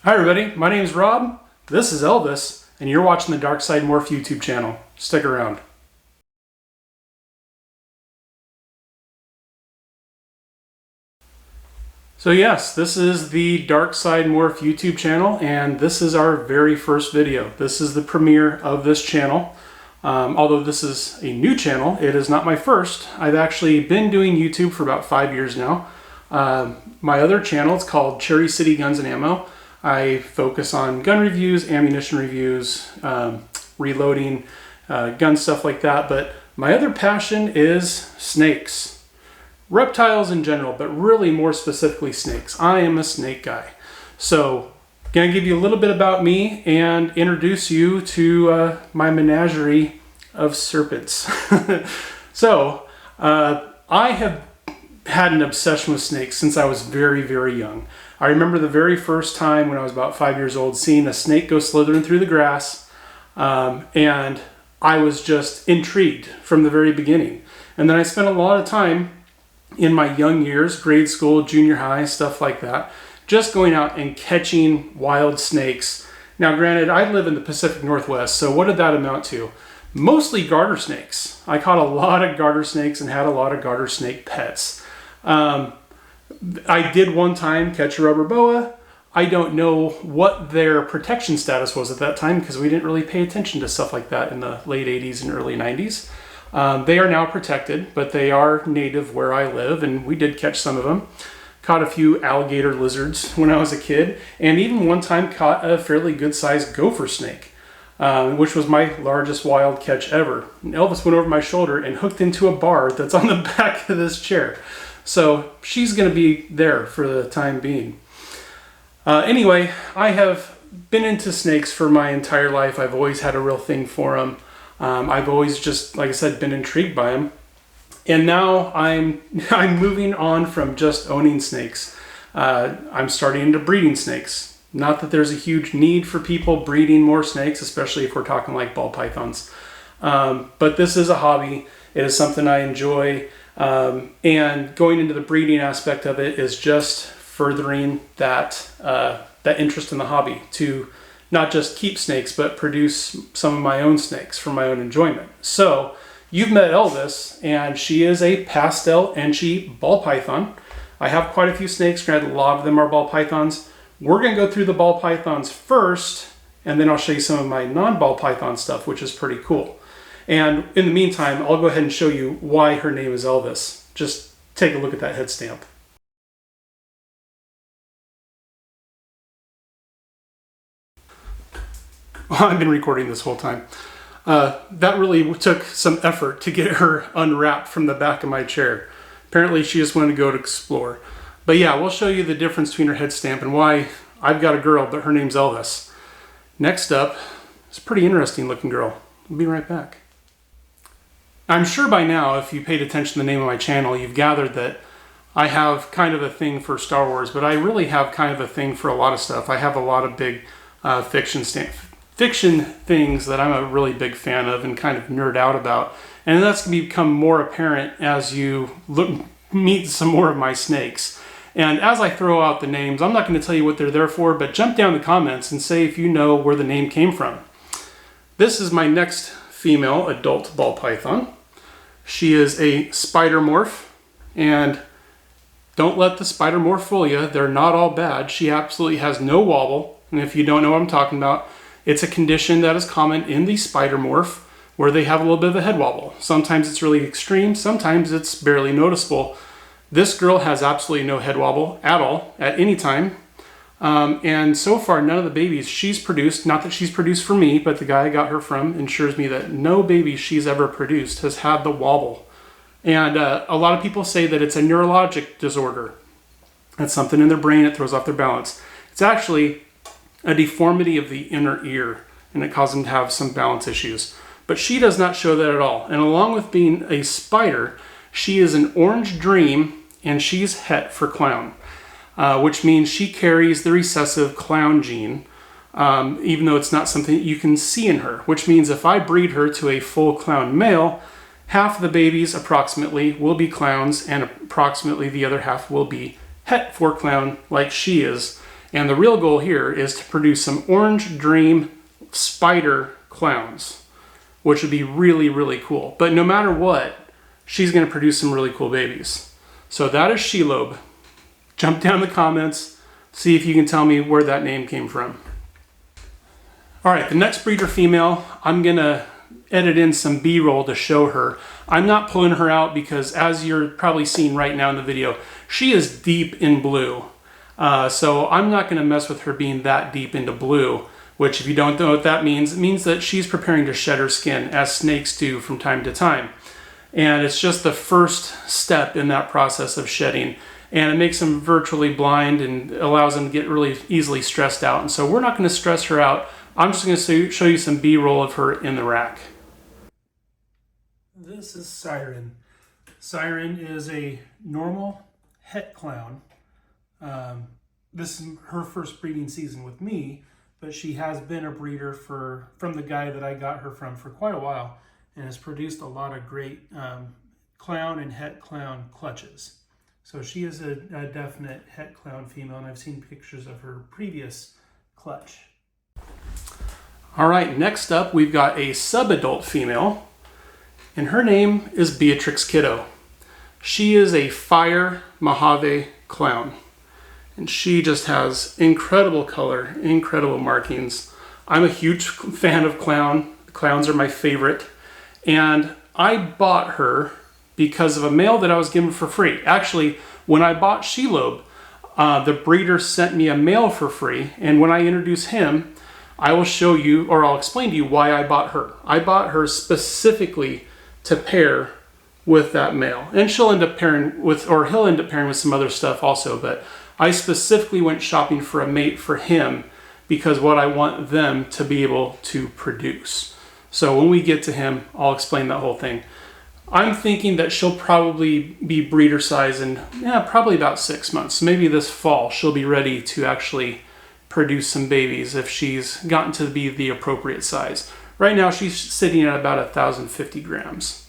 Hi everybody, my name is Rob, this is Elvis, and you're watching the Dark Side Morph YouTube channel. Stick around. So yes, this is the Dark Side Morph YouTube channel, and this is our very first video. This is the premiere of this channel. Although this is a new channel, it is not my first. I've actually been doing YouTube for about 5 years now. My other channel is called Cherry City Guns and Ammo. I focus on gun reviews, ammunition reviews, reloading, gun stuff like that. But my other passion is snakes. Reptiles in general, but really more specifically snakes. I am a snake guy. So, gonna give you a little bit about me and introduce you to my menagerie of serpents. So, I have had an obsession with snakes since I was very, very young. I remember the very first time when I was about 5 years old seeing a snake go slithering through the grass, and I was just intrigued from the very beginning. And then I spent a lot of time in my young years, grade school, junior high, stuff like that, just going out and catching wild snakes. Now granted, I live in the Pacific Northwest, so what did that amount to? Mostly garter snakes. I caught a lot of garter snakes and had a lot of garter snake pets. I did one time catch a rubber boa. I don't know what their protection status was at that time because we didn't really pay attention to stuff like that in the late 80s and early 90s. They are now protected, but they are native where I live, and we did catch some of them. Caught a few alligator lizards when I was a kid, and even one time caught a fairly good-sized gopher snake, which was my largest wild catch ever. And Elvis went over my shoulder and hooked into a bar that's on the back of this chair. So she's going to be there for the time being. Anyway, I have been into snakes for my entire life. I've always had a real thing for them. I've always just, like I said, been intrigued by them. And now I'm moving on from just owning snakes. I'm starting into breeding snakes. Not that there's a huge need for people breeding more snakes, especially if we're talking like ball pythons. But this is a hobby. It is something I enjoy. And going into the breeding aspect of it is just furthering that interest in the hobby to not just keep snakes, but produce some of my own snakes for my own enjoyment. So you've met Elvis, and she is a pastel Enchi ball python. I have quite a few snakes, granted a lot of them are ball pythons. We're going to go through the ball pythons first, and then I'll show you some of my non-ball python stuff, which is pretty cool. And in the meantime, I'll go ahead and show you why her name is Elvis. Just take a look at that head stamp. Well, I've been recording this whole time. That really took some effort to get her unwrapped from the back of my chair. Apparently she just wanted to go to explore. But yeah, we'll show you the difference between her head stamp and why I've got a girl, but her name's Elvis. Next up is a pretty interesting looking girl. We'll be right back. I'm sure by now, if you paid attention to the name of my channel, you've gathered that I have kind of a thing for Star Wars, but I really have kind of a thing for a lot of stuff. I have a lot of big fiction things that I'm a really big fan of and kind of nerd out about. And that's going to become more apparent as you meet some more of my snakes. And as I throw out the names, I'm not going to tell you what they're there for, but jump down in the comments and say if you know where the name came from. This is my next female adult ball python. She is a spider morph, and don't let the spider morph fool you. They're not all bad. She absolutely has no wobble, and if you don't know what I'm talking about, it's a condition that is common in the spider morph where they have a little bit of a head wobble. Sometimes it's really extreme, sometimes it's barely noticeable. This girl has absolutely no head wobble at all, at any time. And so far, none of the babies she's produced, not that she's produced for me, but the guy I got her from ensures me that no baby she's ever produced has had the wobble. And a lot of people say that it's a neurologic disorder. That's something in their brain that throws off their balance. It's actually a deformity of the inner ear, and it causes them to have some balance issues. But she does not show that at all. And along with being a spider, she is an orange dream, and she's het for clown. Which means she carries the recessive clown gene, even though it's not something that you can see in her, which means if I breed her to a full clown male, half of the babies approximately will be clowns and approximately the other half will be het for clown like she is. And the real goal here is to produce some orange dream spider clowns, which would be really, really cool. But no matter what, she's going to produce some really cool babies. So that is Shelob. Jump down in the comments, see if you can tell me where that name came from. All right, the next breeder female, I'm going to edit in some B-roll to show her. I'm not pulling her out because, as you're probably seeing right now in the video, she is deep in blue. So I'm not going to mess with her being that deep into blue, which, if you don't know what that means, it means that she's preparing to shed her skin, as snakes do from time to time. And it's just the first step in that process of shedding. And it makes them virtually blind and allows them to get really easily stressed out. And so we're not going to stress her out. I'm just going to show you some B-roll of her in the rack. This is Siren. Siren is a normal het clown. This is her first breeding season with me, but she has been a breeder from the guy that I got her from for quite a while, and has produced a lot of great clown and het clown clutches. So she is a definite het clown female, and I've seen pictures of her previous clutch. All right, next up we've got a subadult female, and her name is Beatrix Kiddo. She is a fire Mojave clown, and she just has incredible color, incredible markings. I'm a huge fan of clown. Clowns are my favorite, and I bought her because of a male that I was given for free. Actually, when I bought Shelob, the breeder sent me a male for free, and when I introduce him, I will show you, or I'll explain to you why I bought her. I bought her specifically to pair with that male, and she'll end up pairing with, or he'll end up pairing with some other stuff also, but I specifically went shopping for a mate for him because what I want them to be able to produce. So when we get to him, I'll explain that whole thing. I'm thinking that she'll probably be breeder size in probably about 6 months. Maybe this fall she'll be ready to actually produce some babies if she's gotten to be the appropriate size. Right now she's sitting at about 1,050 grams.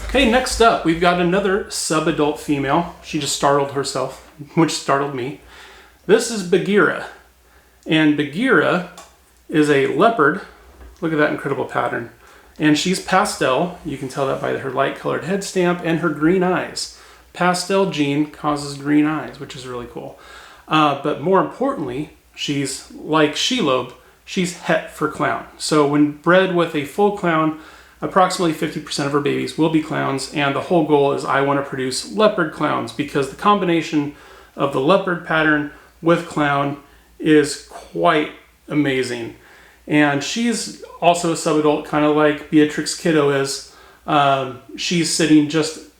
Okay, next up we've got another subadult female. She just startled herself, which startled me. This is Bagheera, and Bagheera is a leopard. Look at that incredible pattern. And she's pastel. You can tell that by her light colored head stamp and her green eyes. Pastel gene causes green eyes, which is really cool. But more importantly, she's like Shelob, she's het for clown. So when bred with a full clown, approximately 50% of her babies will be clowns, and the whole goal is I want to produce leopard clowns because the combination of the leopard pattern with clown is quite amazing. And she's also a subadult, kind of like Beatrix Kiddo is. She's sitting just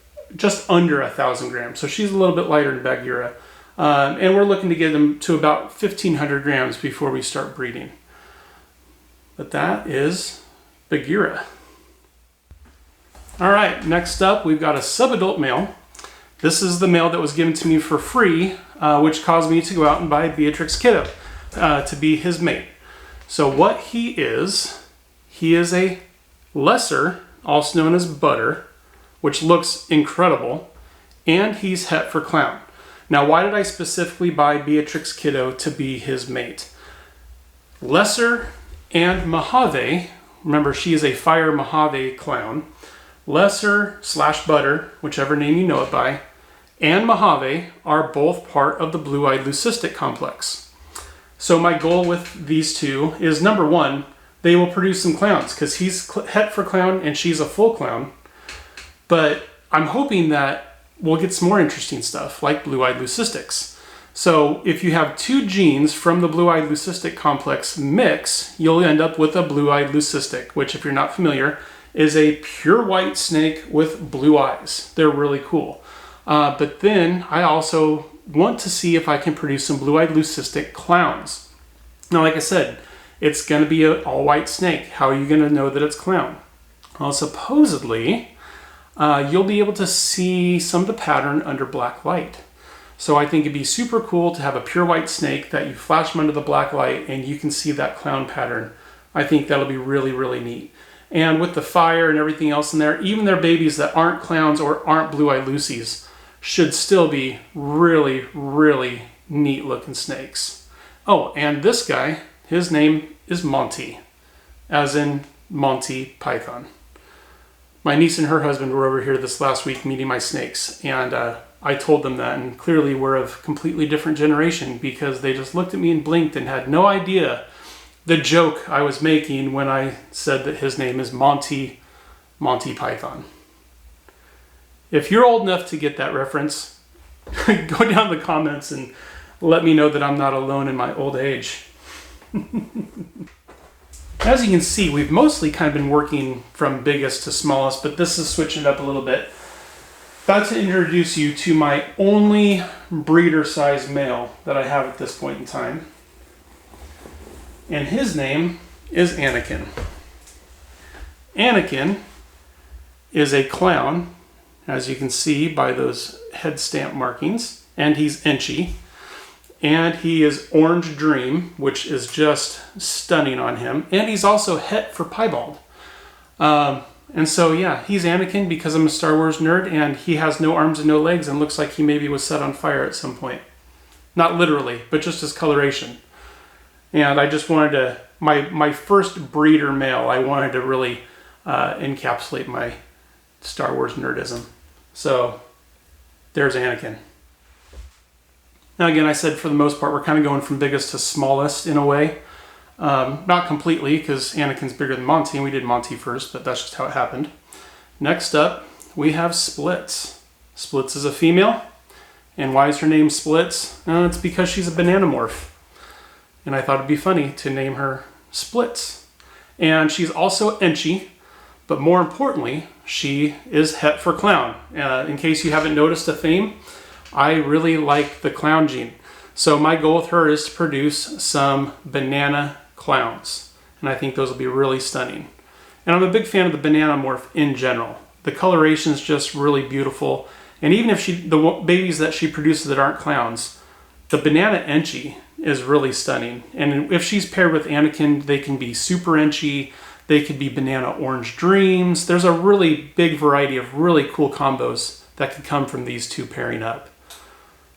under 1,000 grams, so she's a little bit lighter than Bagheera. And we're looking to get them to about 1,500 grams before we start breeding. But that is Bagheera. All right, next up we've got a subadult male. This is the male that was given to me for free, which caused me to go out and buy Beatrix Kiddo to be his mate. So what he is a lesser, also known as butter, which looks incredible, and he's het for clown. Now, why did I specifically buy Beatrix Kiddo to be his mate? Lesser and Mojave, remember she is a fire Mojave clown, lesser / butter, whichever name you know it by, and Mojave are both part of the blue-eyed leucistic complex. So my goal with these two is, number one, they will produce some clowns because he's het for clown and she's a full clown. But I'm hoping that we'll get some more interesting stuff like blue-eyed leucistics. So if you have two genes from the blue-eyed leucistic complex mix, you'll end up with a blue-eyed leucistic, which, if you're not familiar, is a pure white snake with blue eyes. They're really cool. But then I also want to see if I can produce some blue-eyed leucistic clowns. Now, like I said, it's going to be an all-white snake. How are you going to know that it's clown? Well, supposedly, you'll be able to see some of the pattern under black light. So I think it'd be super cool to have a pure white snake that you flash them under the black light and you can see that clown pattern. I think that'll be really, really neat. And with the fire and everything else in there, even their babies that aren't clowns or aren't blue-eyed Lucies should still be really, really neat looking snakes. Oh, and this guy, his name is Monty, as in Monty Python. My niece and her husband were over here this last week meeting my snakes, and I told them that, and clearly we're of completely different generation because they just looked at me and blinked and had no idea the joke I was making when I said that his name is Monty Python. If you're old enough to get that reference, go down in the comments and let me know that I'm not alone in my old age. As you can see, we've mostly kind of been working from biggest to smallest, but this is switching it up a little bit. About to introduce you to my only breeder size male that I have at this point in time. And his name is Anakin. Anakin is a clown, as you can see by those head stamp markings, and he's inchy. And he is Orange Dream, which is just stunning on him. And he's also het for piebald. And so, yeah, he's Anakin because I'm a Star Wars nerd, and he has no arms and no legs and looks like he maybe was set on fire at some point. Not literally, but just his coloration. And I just wanted to, my first breeder male, I wanted to really encapsulate my Star Wars nerdism. So, there's Anakin. Now again, I said for the most part, we're kind of going from biggest to smallest in a way. Not completely, because Anakin's bigger than Monty, and we did Monty first, but that's just how it happened. Next up, we have Splits. Splits is a female. And why is her name Splits? It's because she's a banana morph. And I thought it'd be funny to name her Splits. And she's also inchy, but more importantly, she is het for clown. In case you haven't noticed a theme, I really like the clown gene. So my goal with her is to produce some banana clowns. And I think those will be really stunning. And I'm a big fan of the banana morph in general. The coloration is just really beautiful. And even if the babies that she produces that aren't clowns, the banana inchy is really stunning. And if she's paired with Anakin, they can be super inchy. They could be banana orange dreams. There's a really big variety of really cool combos that could come from these two pairing up.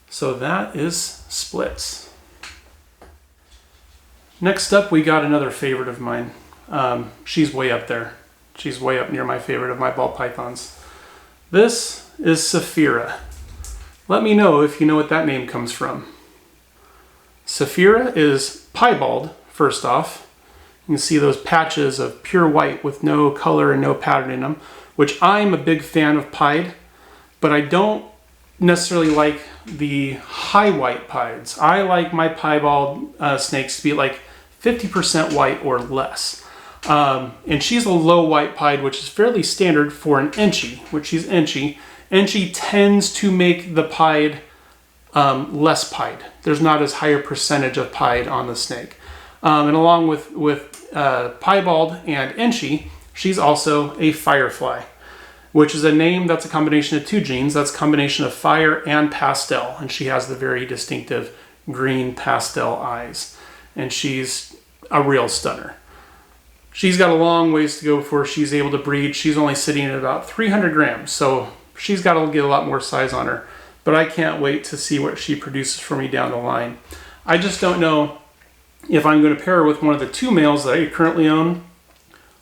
So that is Splits. Next up, we got another favorite of mine. She's way up there. She's way up near my favorite of my ball pythons. This is Saphira. Let me know if you know what that name comes from. Saphira is piebald, first off. You can see those patches of pure white with no color and no pattern in them, which I'm a big fan of pied, but I don't necessarily like the high white pieds. I like my piebald snakes to be like 50% white or less. And she's a low white pied, which is fairly standard for an inchy, which she's inchy. Inchy tends to make the pied less pied. There's not as high a percentage of pied on the snake. And along with piebald and inchy, she's also a firefly, which is a name that's a combination of two genes. That's a combination of fire and pastel. And she has the very distinctive green pastel eyes. And she's a real stunner. She's got a long ways to go before she's able to breed. She's only sitting at about 300 grams. So she's got to get a lot more size on her. But I can't wait to see what she produces for me down the line. I just don't know if I'm going to pair her with one of the two males that I currently own,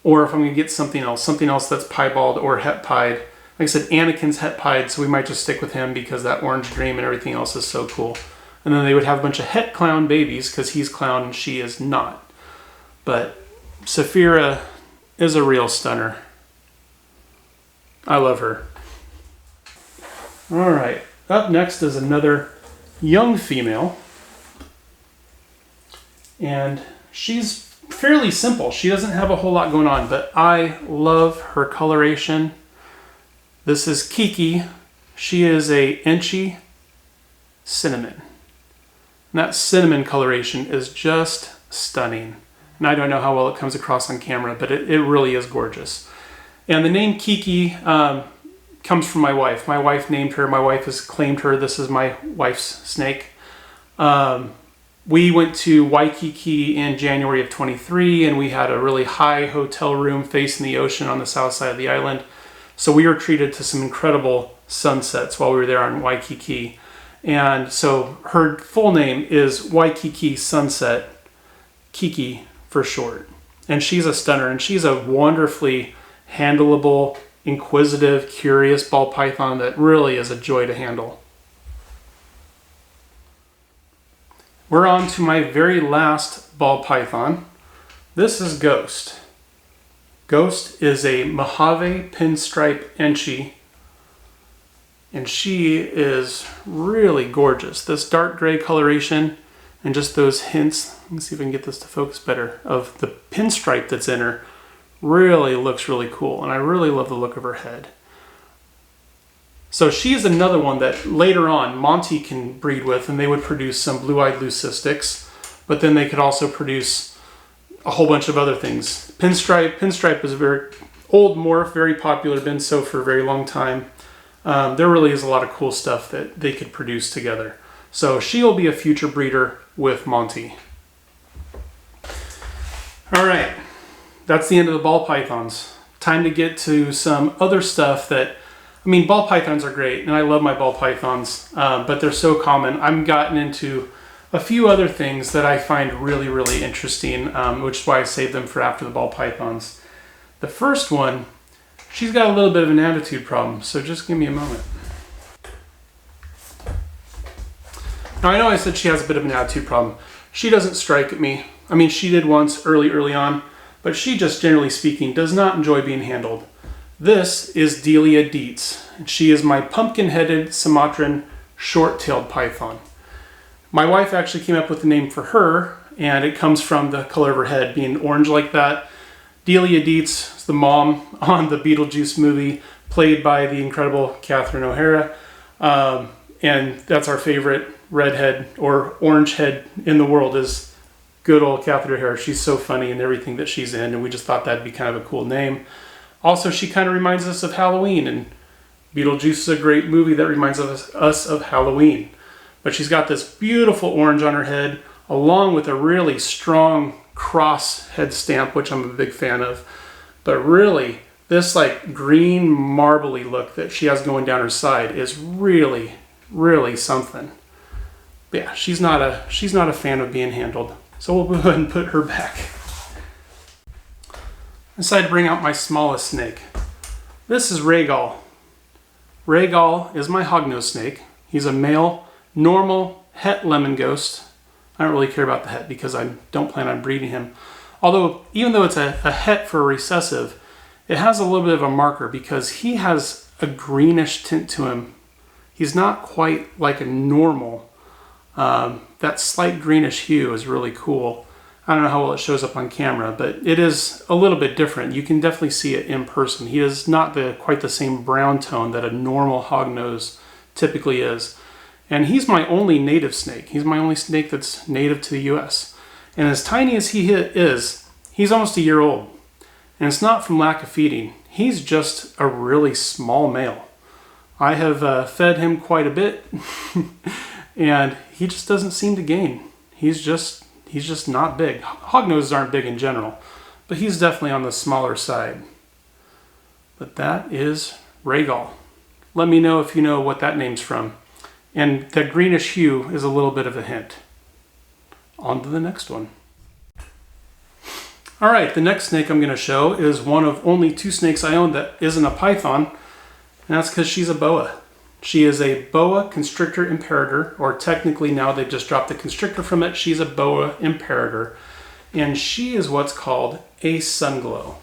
or if I'm going to get something else that's piebald or het pied. Like I said, Anakin's het pied, so we might just stick with him because that orange dream and everything else is so cool. And then they would have a bunch of het clown babies because he's clown and she is not. But Saphira is a real stunner. I love her. All right, up next is another young female. And she's fairly simple. She doesn't have a whole lot going on, but I love her coloration. This is Kiki. She is a inchy cinnamon. And that cinnamon coloration is just stunning. And I don't know how well it comes across on camera, but it really is gorgeous. And the name Kiki comes from my wife. My wife named her. My wife has claimed her. This is my wife's snake. We went to Waikiki in January of 23, and we had a really high hotel room facing the ocean on the south side of the island. So we were treated to some incredible sunsets while we were there on Waikiki. And so her full name is Waikiki Sunset, Kiki for short. And she's a stunner, and she's a wonderfully handleable, inquisitive, curious ball python that really is a joy to handle. We're on to my very last ball python. This is Ghost. Ghost is a Mojave pinstripe Enchi, and she is really gorgeous. This dark gray coloration and just those hints, let me see if I can get this to focus better, of the pinstripe that's in her really looks really cool, and I really love the look of her head. So she's another one that later on Monty can breed with, and they would produce some blue-eyed leucistics, but then they could also produce a whole bunch of other things. Pinstripe is a very old morph, very popular, been so for a very long time. There really is a lot of cool stuff that they could produce together. So she'll be a future breeder with Monty. All right, that's the end of the ball pythons. Time to get to some other stuff that, I mean, ball pythons are great, and I love my ball pythons, but they're so common. I've gotten into a few other things that I find really, really interesting, which is why I saved them for after the ball pythons. The first one, she's got a little bit of an attitude problem, so just give me a moment. Now, I know I said she has a bit of an attitude problem. She doesn't strike at me. I mean, she did once early on, but she just, generally speaking, does not enjoy being handled. This is Delia Dietz. She is my pumpkin-headed Sumatran short-tailed python. My wife actually came up with the name for her, and it comes from the color of her head being orange like that. Delia Dietz is the mom on the Beetlejuice movie, played by the incredible Catherine O'Hara. And that's our favorite redhead or orange head in the world, is good old Catherine O'Hara. She's so funny in everything that she's in, and we just thought that'd be kind of a cool name. Also, she kind of reminds us of Halloween, and Beetlejuice is a great movie that reminds us of Halloween. But she's got this beautiful orange on her head, along with a really strong cross head stamp, which I'm a big fan of. But really, this like green marbly look that she has going down her side is really, really something. But yeah, she's not a fan of being handled. So we'll go ahead and put her back. I decided to bring out my smallest snake. This is Rhaegal. Rhaegal is my hognose snake. He's a male, normal het lemon ghost. I don't really care about the het because I don't plan on breeding him. Although, even though it's a het for a recessive, it has a little bit of a marker because he has a greenish tint to him. He's not quite like a normal. That slight greenish hue is really cool. I don't know how well it shows up on camera, but it is a little bit different. You can definitely see it in person. He is not quite the same brown tone that a normal hognose typically is. And he's my only native snake. He's my only snake that's native to the US. And as tiny as he is, he's almost a year old. And it's not from lack of feeding. He's just a really small male. I have fed him quite a bit, and he just doesn't seem to gain. He's just not big. Hognoses aren't big in general, but he's definitely on the smaller side. But that is Rhaegal. Let me know if you know what that name's from. And that greenish hue is a little bit of a hint. On to the next one. All right, the next snake I'm going to show is one of only 2 snakes I own that isn't a python, and that's because she's a boa. She is a boa constrictor imperator, or technically now they've just dropped the constrictor from it. She's a boa imperator, and she is what's called a sunglow.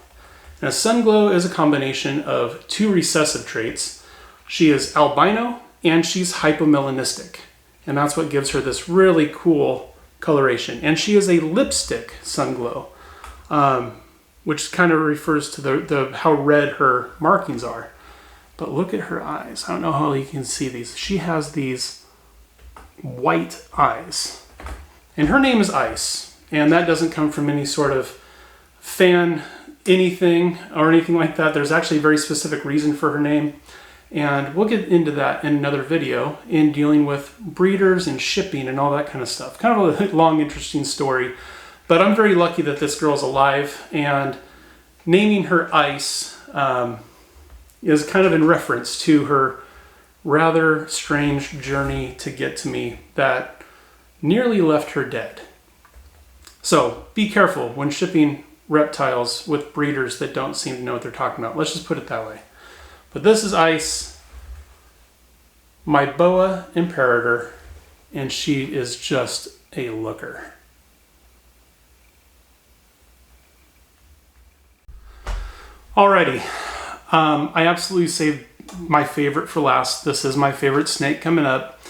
And a sunglow is a combination of 2 recessive traits. She is albino and she's hypomelanistic, and that's what gives her this really cool coloration. And she is a lipstick sunglow, which kind of refers to how red her markings are. But look at her eyes. I don't know how you can see these. She has these white eyes. And her name is Ice. And that doesn't come from any sort of fan anything or anything like that. There's actually a very specific reason for her name. And we'll get into that in another video in dealing with breeders and shipping and all that kind of stuff. Kind of a long, interesting story. But I'm very lucky that this girl's alive. And naming her Ice is kind of in reference to her rather strange journey to get to me that nearly left her dead. So be careful when shipping reptiles with breeders that don't seem to know what they're talking about. Let's just put it that way. But this is Ice, my boa imperator, and she is just a looker. Alrighty, I absolutely saved my favorite for last. This is my favorite snake coming up.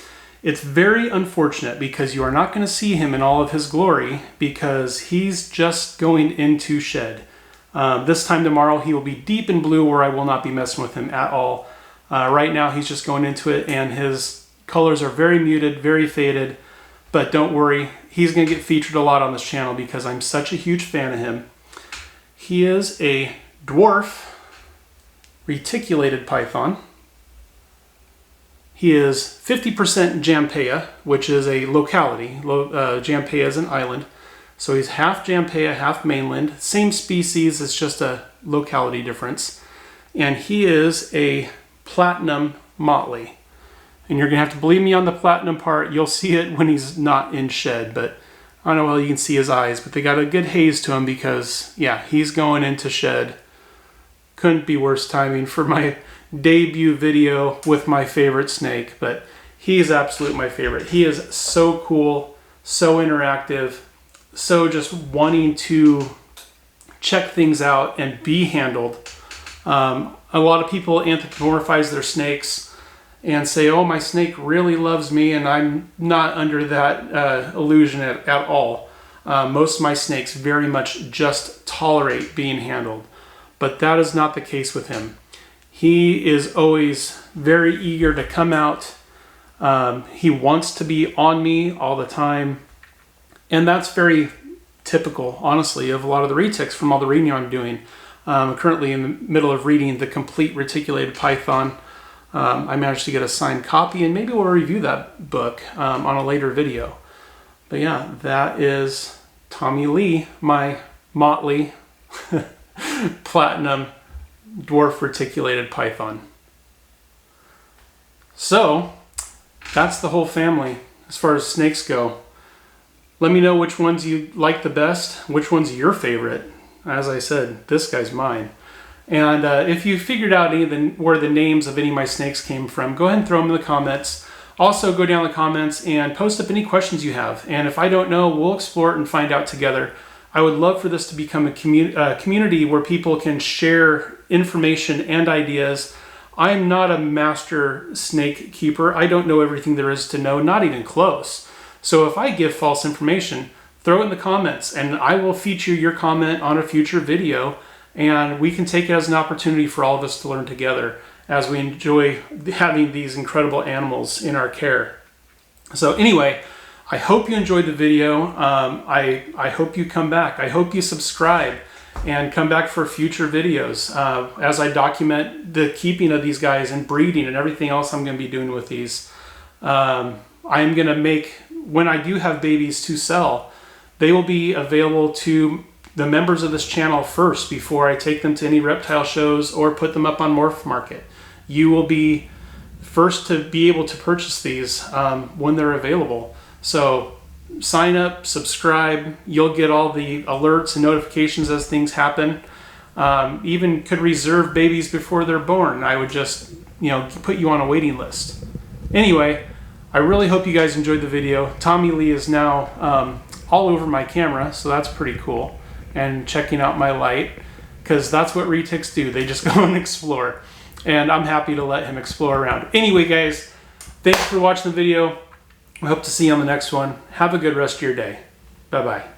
It's very unfortunate because you are not going to see him in all of his glory because he's just going into shed. This time tomorrow he will be deep in blue where I will not be messing with him at all. Right now he's just going into it and his colors are very muted, very faded, but don't worry, he's going to get featured a lot on this channel because I'm such a huge fan of him. He is a dwarf reticulated python. He is 50% Jampea, which is a locality. Jampea is an island. So he's half Jampea, half mainland. Same species, it's just a locality difference. And he is a platinum motley. And you're going to have to believe me on the platinum part. You'll see it when he's not in shed. But I don't know how you can see his eyes, but they got a good haze to him because, yeah, he's going into shed. Couldn't be worse timing for my debut video with my favorite snake, but he's absolutely my favorite. He is so cool, so interactive, so just wanting to check things out and be handled. A lot of people anthropomorphize their snakes and say, oh, my snake really loves me, and I'm not under that illusion at all. Most of my snakes very much just tolerate being handled, but that is not the case with him. He is always very eager to come out. He wants to be on me all the time. And that's very typical, honestly, of a lot of the retics from all the reading I'm doing. I'm currently in the middle of reading The Complete Reticulated Python. I managed to get a signed copy, and maybe we'll review that book on a later video. But yeah, that is Tommy Lee, my motley platinum dwarf reticulated python. So that's the whole family as far as snakes go. Let me know which ones you like the best, which one's your favorite. As I said, this guy's mine. And if you figured out where the names of any of my snakes came from, go ahead and throw them in the comments. Also, go down in the comments and post up any questions you have. And if I don't know, we'll explore it and find out together. I would love for this to become a community where people can share information and ideas. I'm not a master snake keeper. I don't know everything there is to know, not even close. So if I give false information, throw it in the comments and I will feature your comment on a future video, and we can take it as an opportunity for all of us to learn together as we enjoy having these incredible animals in our care. So anyway, I hope you enjoyed the video. I hope you come back. I hope you subscribe and come back for future videos as I document the keeping of these guys and breeding and everything else I'm going to be doing with these. I'm going to make, when I do have babies to sell, they will be available to the members of this channel first before I take them to any reptile shows or put them up on Morph Market. You will be first to be able to purchase these when they're available. So sign up, subscribe, you'll get all the alerts and notifications as things happen. Even could reserve babies before they're born. I would just, put you on a waiting list. Anyway, I really hope you guys enjoyed the video. Tommy Lee is now all over my camera, so that's pretty cool. And checking out my light, because that's what retics do. They just go and explore. And I'm happy to let him explore around. Anyway, guys, thanks for watching the video. I hope to see you on the next one. Have a good rest of your day. Bye-bye.